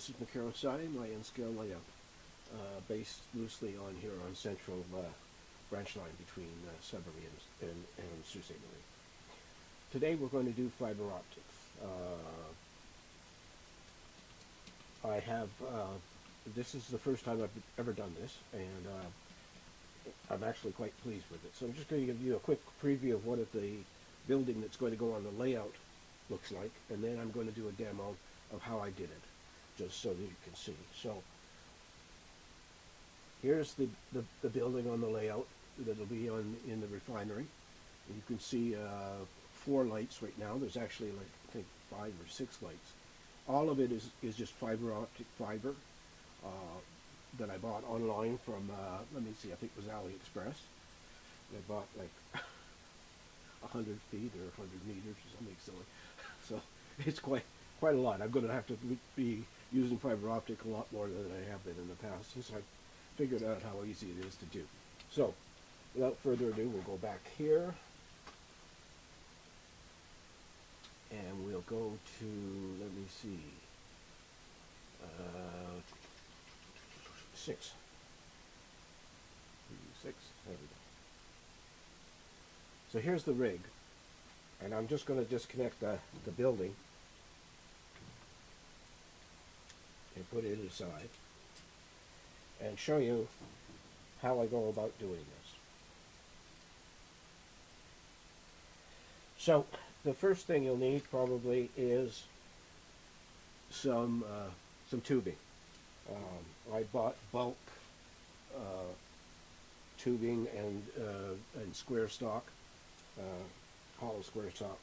this is Macaro my N-scale layout, based loosely on here on central branch line between Sudbury and Sault Ste. Marie. Today we're going to do fiber optics. I have, this is the first time I've ever done this, and I'm actually quite pleased with it. So I'm just going to give you a quick preview of what the building that's going to go on the layout looks like, and then I'm going to do a demo of how I did it, just so that you can see. So here's the building on the layout that'll be in the refinery. And you can see 4 lights right now. There's actually, like, I think 5 or 6 lights. All of it is just fiber optic fiber that I bought online from, let me see, I think it was AliExpress. I bought like 100 feet or 100 meters or something silly. So it's quite a lot. I'm going to have to be using fiber optic a lot more than I have been in the past, since I figured out how easy it is to do. So without further ado, we'll go back here. And we'll go to, let me see, 6. There we go. So here's the rig, and I'm just going to disconnect the building and put it aside and show you how I go about doing this. So the first thing you'll need probably is some tubing. I bought bulk tubing and square stock, hollow square stock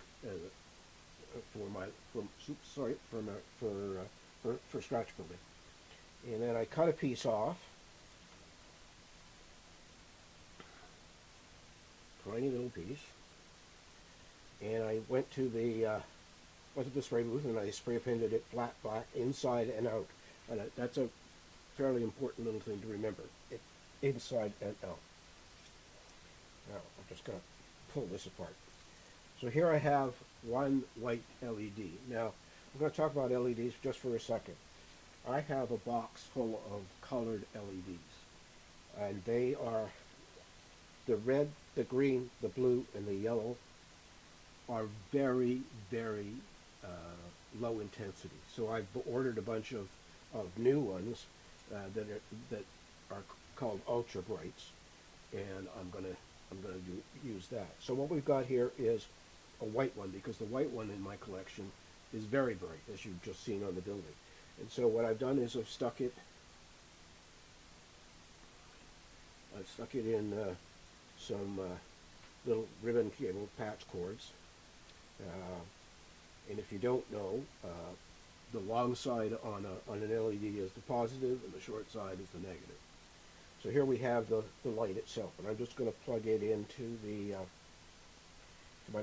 for scratch building. And then I cut a piece off, tiny little piece. And I went to the spray booth and I spray painted it flat black inside and out. And that's a fairly important little thing to remember. Inside and out. Now I'm just going to pull this apart. So here I have one white LED. Now I'm going to talk about LEDs just for a second. I have a box full of colored LEDs, and they are the red, the green, the blue, and the yellow are very, very low intensity. So I've ordered a bunch of new ones that are called ultra brights, and I'm gonna use that. So what we've got here is a white one, because the white one in my collection is very bright, as you've just seen on the building. And so what I've done is I've stuck it in some little ribbon cable patch cords. And if you don't know, the long side on an LED is the positive and the short side is the negative. So here we have the light itself, and I'm just going to plug it into to my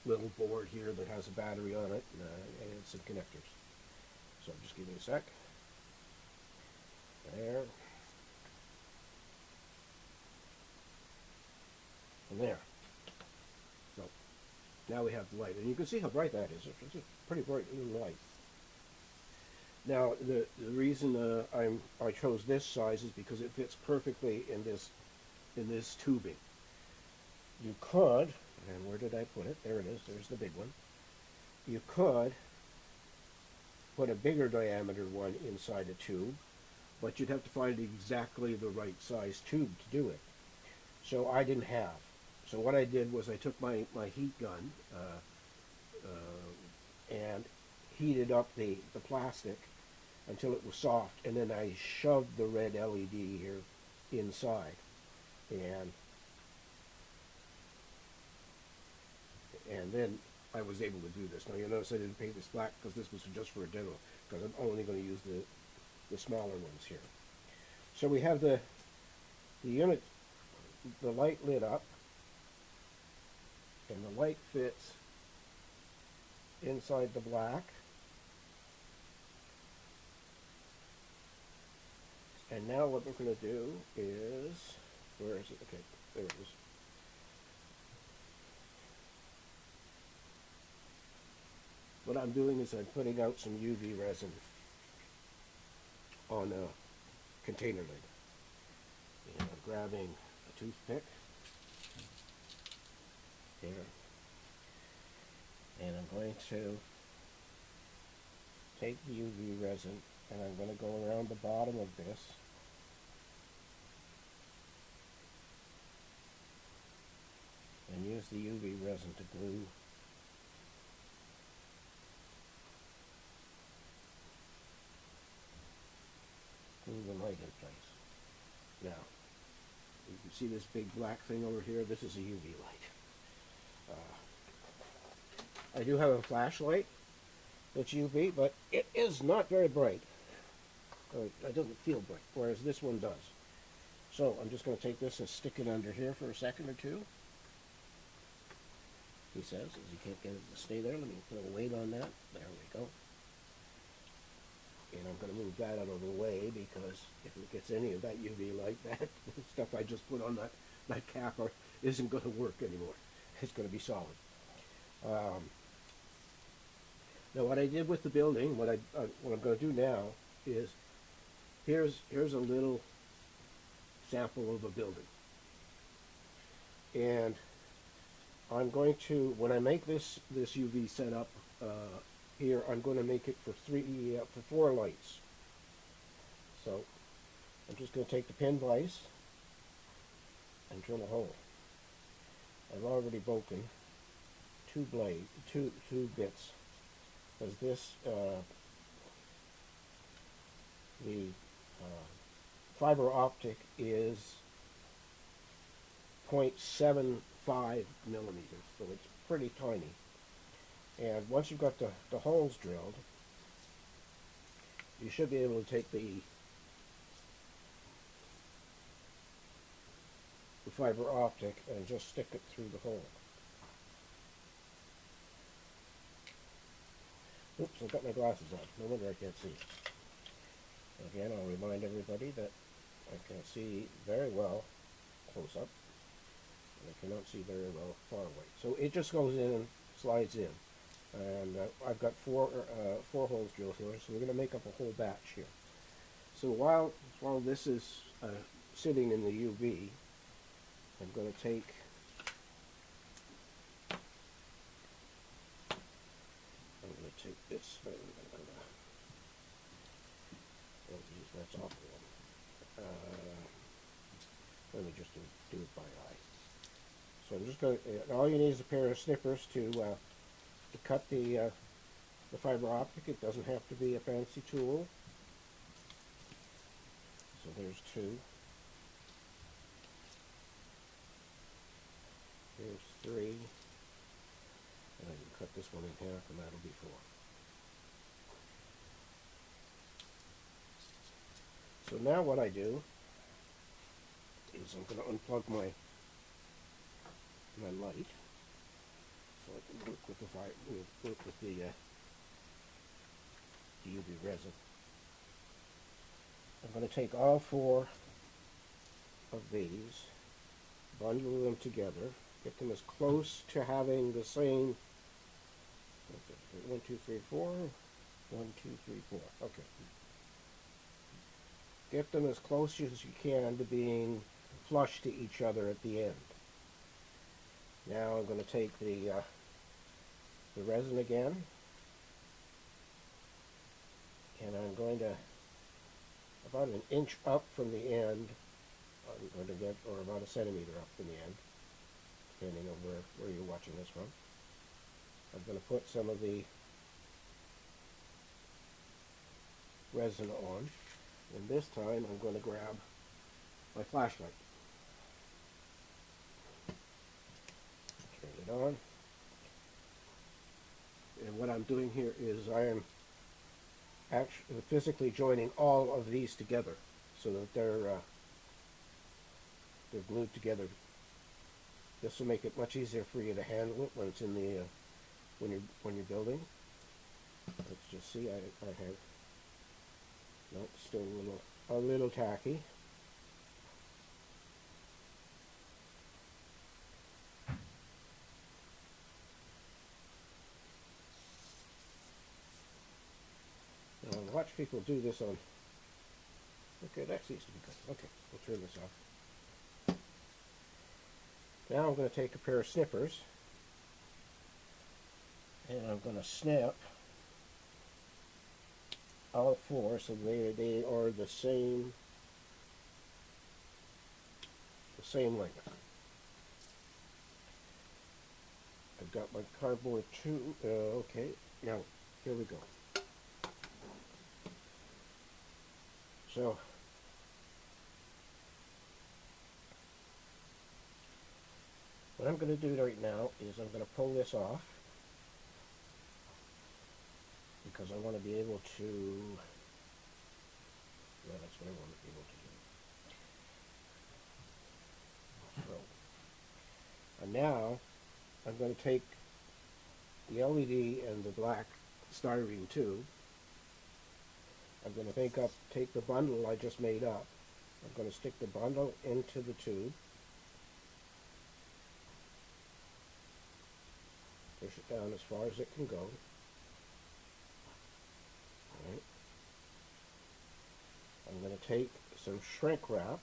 little board here that has a battery on it and some connectors. So just give me a sec. There. And there. So now we have the light, and you can see how bright that is. It's a pretty bright little light. Now the reason I chose this size is because it fits perfectly in this tubing. You could, and where did I put it? There it is. There's the big one. You could put a bigger diameter one inside a tube, but you'd have to find exactly the right size tube to do it. So I didn't have. So what I did was I took my heat gun and heated up the plastic until it was soft, and then I shoved the red LED here inside, and then I was able to do this. Now you'll notice I didn't paint this black because this was just for a demo, because I'm only going to use the smaller ones here. So we have the unit, the light lit up, and the light fits inside the black. And now what we're going to do is, where is it? Okay, there it is. What I'm doing is I'm putting out some UV resin on a container lid. And I'm grabbing a toothpick here, and I'm going to take the UV resin and I'm going to go around the bottom of this and use the UV resin to glue the light in place. Now, you can see this big black thing over here. This is a UV light. I do have a flashlight that's UV, but it is not very bright. It doesn't feel bright, whereas this one does. So I'm just going to take this and stick it under here for a second or two. He says, as he can't get it to stay there, let me put a weight on that. There we go. And I'm going to move that out of the way because if it gets any of that UV light, that stuff I just put on that cap isn't going to work anymore. It's going to be solid. Now what I did with the building, what I'm going to do now is, here's a little sample of a building. And I'm going to, when I make this UV setup here, I'm going to make it for four lights. So I'm just going to take the pin vise and drill a hole. I've already broken two bits, because this the fiber optic is 0.75 millimeters, so it's pretty tiny. And once you've got the holes drilled, you should be able to take the fiber optic and just stick it through the hole. Oops, I've got my glasses on. No wonder I can't see. Again, I'll remind everybody that I can see very well close up, and I cannot see very well far away. So it just goes in and slides in. And I've got four holes drilled here, so we're going to make up a whole batch here. So while this is sitting in the UV, I'm going to take this. That's awful one. Let me just do it by eye. So I'm just going to. All you need is a pair of snippers to cut the fiber optic. It doesn't have to be a fancy tool. So there's two. Here's three. And I can cut this one in half, and that'll be four. So now what I do is I'm going to unplug my light, so I can work with the UV resin. I'm going to take all four of these, bundle them together, get them as close to having the same. 1, 2, 3, 4. 1, 2, 3, 4. Okay. Get them as close as you can to being flush to each other at the end. Now I'm going to take the resin again, and I'm going to, about an inch up from the end, I'm going to get, or about a centimeter up from the end, depending on where you're watching this from. I'm going to put some of the resin on, and this time I'm going to grab my flashlight. Turn it on. And what I'm doing here is I am actually physically joining all of these together so that they're glued together. This will make it much easier for you to handle it when it's in the when you're building. Let's just see. I have, no, it's still a little tacky. Now, I watch people do this on Okay, that seems to be good. Okay, we'll turn this off. Now I'm going to take a pair of snippers and I'm going to snip all four so they are the same length. I've got my cardboard too. Okay, now here we go. So what I'm going to do right now is I'm going to pull this off because I want to be able to, well, that's what I want to be able to do. So, and now I'm going to take the LED and the black styrene tube. I'm going to take the bundle I just made up. I'm going to stick the bundle into the tube. Push it down as far as it can go. Right. I'm going to take some shrink wrap.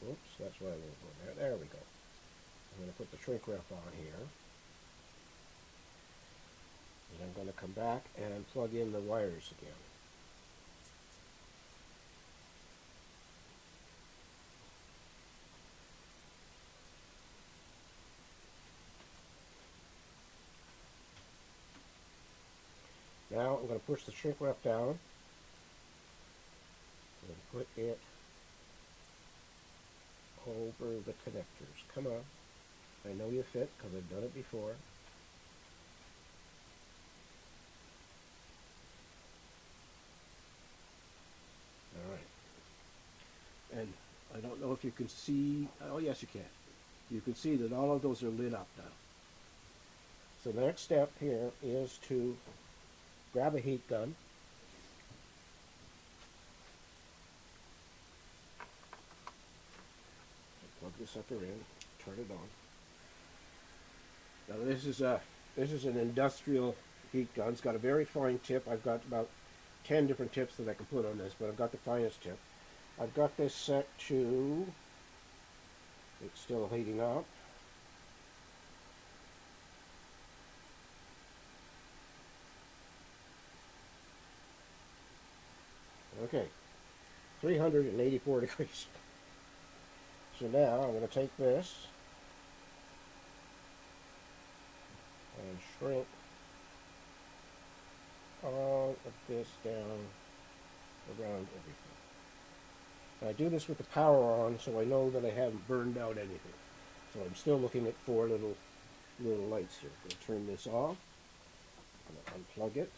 Oops, that's why I didn't go there. There we go. I'm going to put the shrink wrap on here. And I'm going to come back and plug in the wires again. Now I'm going to push the shrink wrap down and put it over the connectors. Come on. I know you fit because I've done it before. Alright. And I don't know if you can see, oh yes you can. You can see that all of those are lit up now. So the next step here is to grab a heat gun. Plug this sucker in, turn it on. Now this is an industrial heat gun. It's got a very fine tip. I've got about 10 different tips that I can put on this, but I've got the finest tip. I've got this set to, it's still heating up. Okay, 384 degrees. So now I'm going to take this and shrink all of this down around everything. And I do this with the power on so I know that I haven't burned out anything. So I'm still looking at four little lights here. I'm going to turn this off. I'm going to unplug it.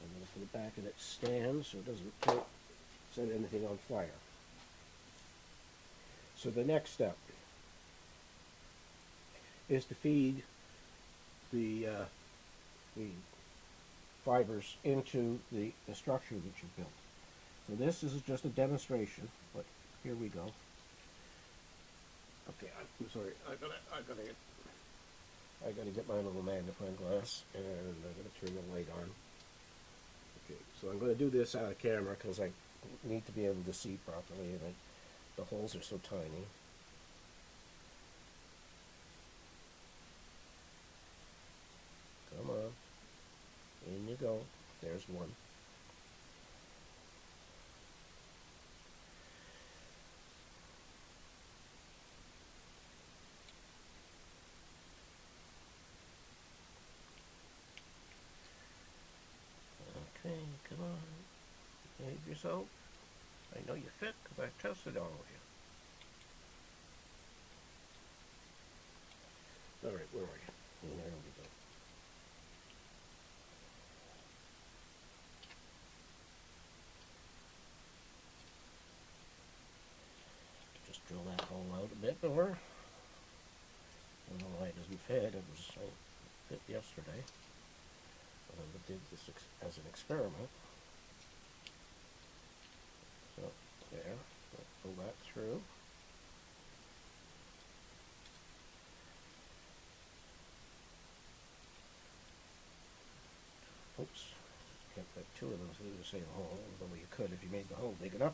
I'm going to put it back in its stand so it doesn't set anything on fire. So the next step is to feed the fibers into the structure that you built. So this is just a demonstration, but here we go. Okay, I'm sorry. I gotta get my little magnifying glass, and I'm gonna turn the light on. Okay, so I'm gonna do this out of camera because I need to be able to see properly, and the holes are so tiny. Come on. In you go. There's one. Okay, come on. Behave yourself. I know you fit because I've tested all of you. Alright, where are you? There we go. Just drill that hole out a bit more. I don't know why it doesn't fit. It was fit yesterday. But I did this as an experiment. So there, pull that through. Oops, two of those through the same hole, although you could if you made the hole big enough.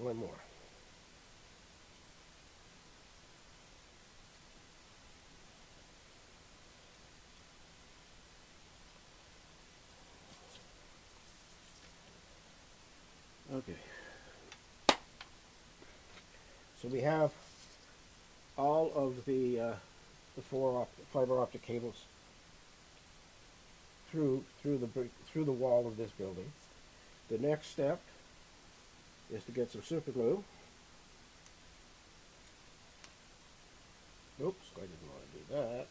One more. Okay. So we have all of the four fiber optic cables through the wall of this building. The next step is to get some super glue. Oops, I didn't want to do that.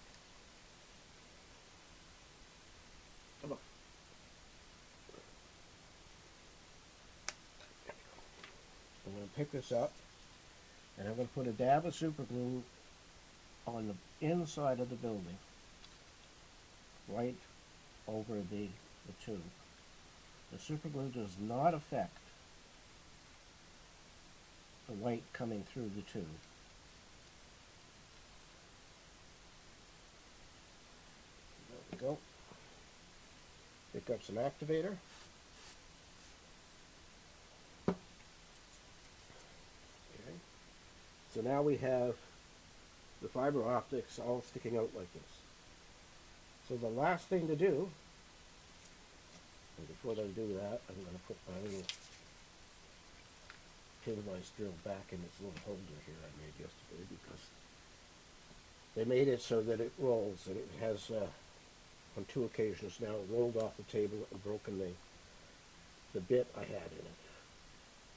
Come on. I'm going to pick this up, and I'm going to put a dab of super glue on the inside of the building, right over the tube. The super glue does not affect the light coming through the tube. There we go. Pick up some activator. Okay. So now we have the fiber optics all sticking out like this. So the last thing to do, and before I do that, I'm going to put my little pin vise drill back in its little holder here I made yesterday, because they made it so that it rolls, and it has on two occasions now rolled off the table and broken the bit I had in it.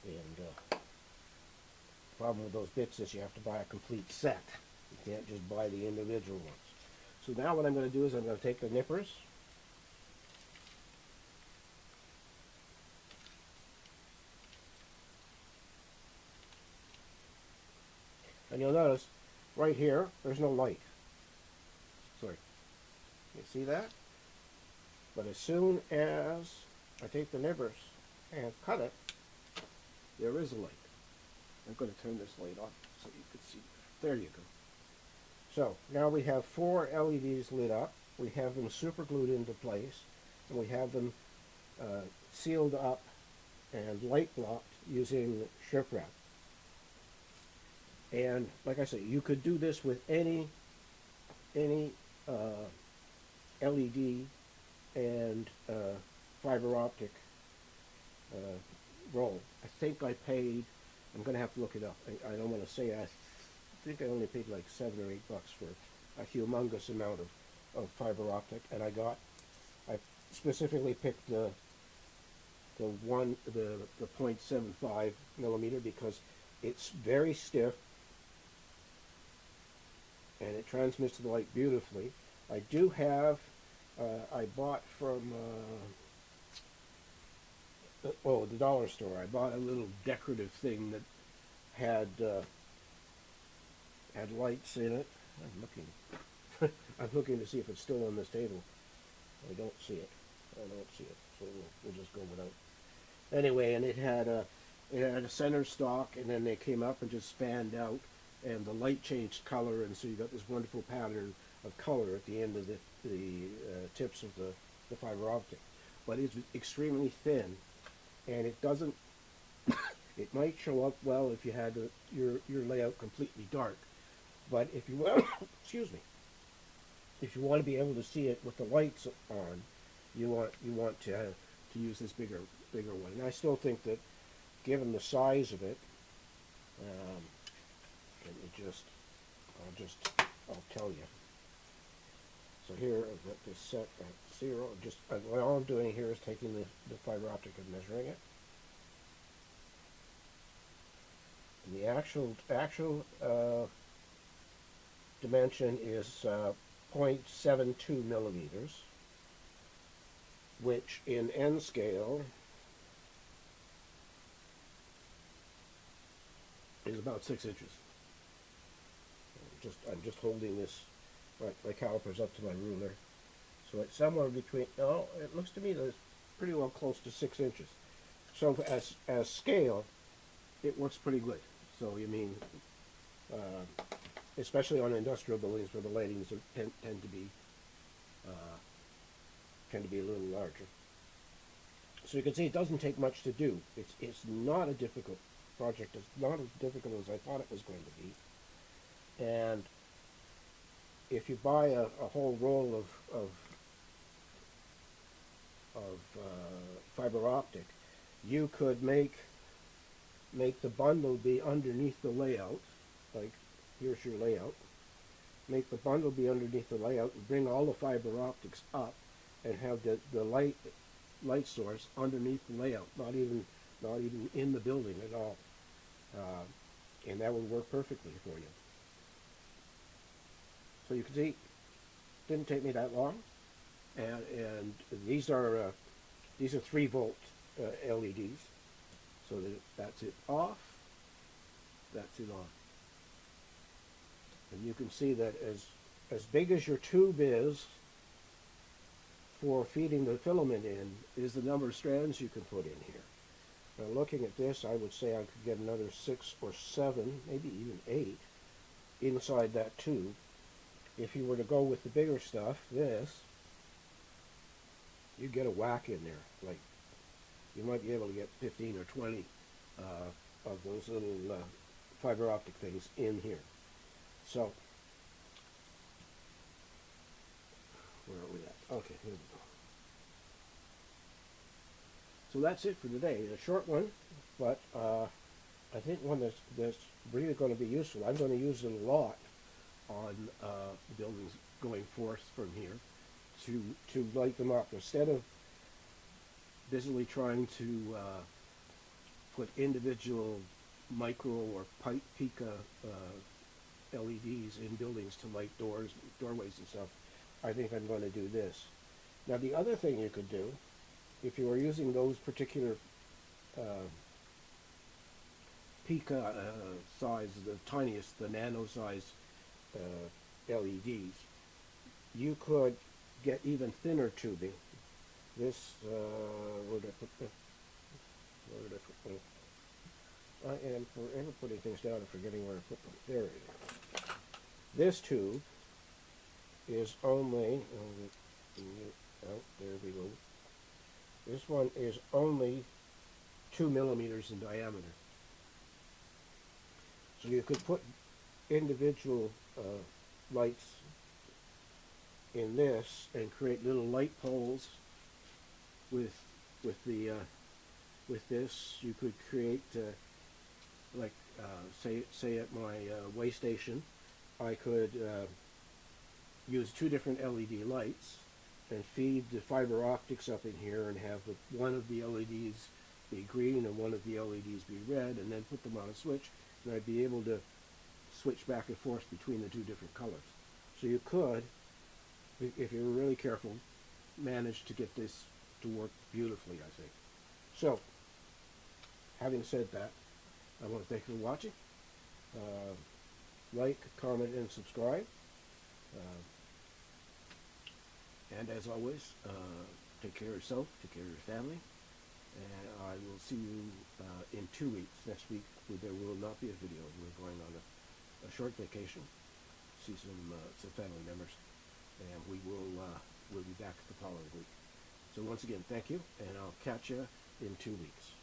And the problem with those bits is you have to buy a complete set. You can't just buy the individual ones. So now what I'm going to do is I'm going to take the nippers, and you'll notice right here there's no light. Sorry. You see that? But as soon as I take the nippers and cut it, there is a light. I'm going to turn this light off so you can see. There you go. So now we have 4 LEDs lit up. We have them super glued into place, and we have them sealed up and light blocked using shrink wrap. And like I say, you could do this with any LED and fiber optic roll. I think I paid, I'm going to have to look it up. I don't want to say, I think I only paid like $7 or $8 for a humongous amount of fiber optic, and I specifically picked the 0.75 millimeter because it's very stiff and it transmits the light beautifully. I do have, I bought from the dollar store. I bought a little decorative thing that had lights in it. I'm looking. I'm looking to see if it's still on this table. I don't see it. So we'll just go without. Anyway, and it had a center stalk, and then they came up and just fanned out, and the light changed color, and so you got this wonderful pattern of color at the end of the tips of the fiber optic. But it's extremely thin, and it doesn't. It might show up well if you had your layout completely dark, but if you want, excuse me, if you want to be able to see it with the lights on, you want to use this bigger one. And I still think that, given the size of it, I'll tell you. So here I've got this set at 0. All I'm doing here is taking the fiber optic and measuring it. And the actual dimension is 0.72 millimeters, which in N scale is about 6 inches. I'm just holding this, my calipers up to my ruler. So it's somewhere between, no, it looks to me that it's pretty well close to 6 inches. So as scale, it works pretty good. So you mean, especially on industrial buildings where the lightings tend to be a little larger. So you can see it doesn't take much to do. It's not a difficult project. It's not as difficult as I thought it was going to be. And if you buy a whole roll of fiber optic, you could make the bundle be underneath the layout. Like, here's your layout. Make the bundle be underneath the layout and bring all the fiber optics up and have the light source underneath the layout, not even in the building at all. And that would work perfectly for you. So you can see, didn't take me that long. And these are 3-volt LEDs. So that's it off. That's it on. And you can see that as big as your tube is for feeding the filament in is the number of strands you can put in here. Now looking at this, I would say I could get another 6 or 7, maybe even 8 inside that tube. If you were to go with the bigger stuff, this, you get a whack in there. Like, you might be able to get 15 or 20 of those little fiber optic things in here. So, where are we at? Okay, here we go. So that's it for today. A short one, but I think one that's really going to be useful. I'm going to use it a lot on buildings going forth from here to light them up. Instead of busily trying to put individual micro or pica LEDs in buildings to light doorways and stuff, I think I'm going to do this. Now the other thing you could do, if you are using those particular pica size, the tiniest, the nano size LEDs, you could get even thinner tubing. This, where did I put this? Where did I put them? I am forever putting things down and forgetting where I put them. There it is. This tube is only, oh, there we go. This one is only 2 millimeters in diameter. So you could put individual lights in this and create little light poles with this. You could create like say at my way station, I could use 2 different LED lights and feed the fiber optics up in here and have one of the LEDs be green and one of the LEDs be red, and then put them on a switch, and I'd be able to switch back and forth between the 2 different colors. So you could, if you were really careful, manage to get this to work beautifully, I think. So, having said that, I want to thank you for watching. Like, comment, and subscribe. And as always, take care of yourself, take care of your family, and I will see you in 2 weeks. Next week there will not be a video. We're going on a short vacation, see some family members, and we'll be back the following week. So once again, thank you, and I'll catch you in 2 weeks.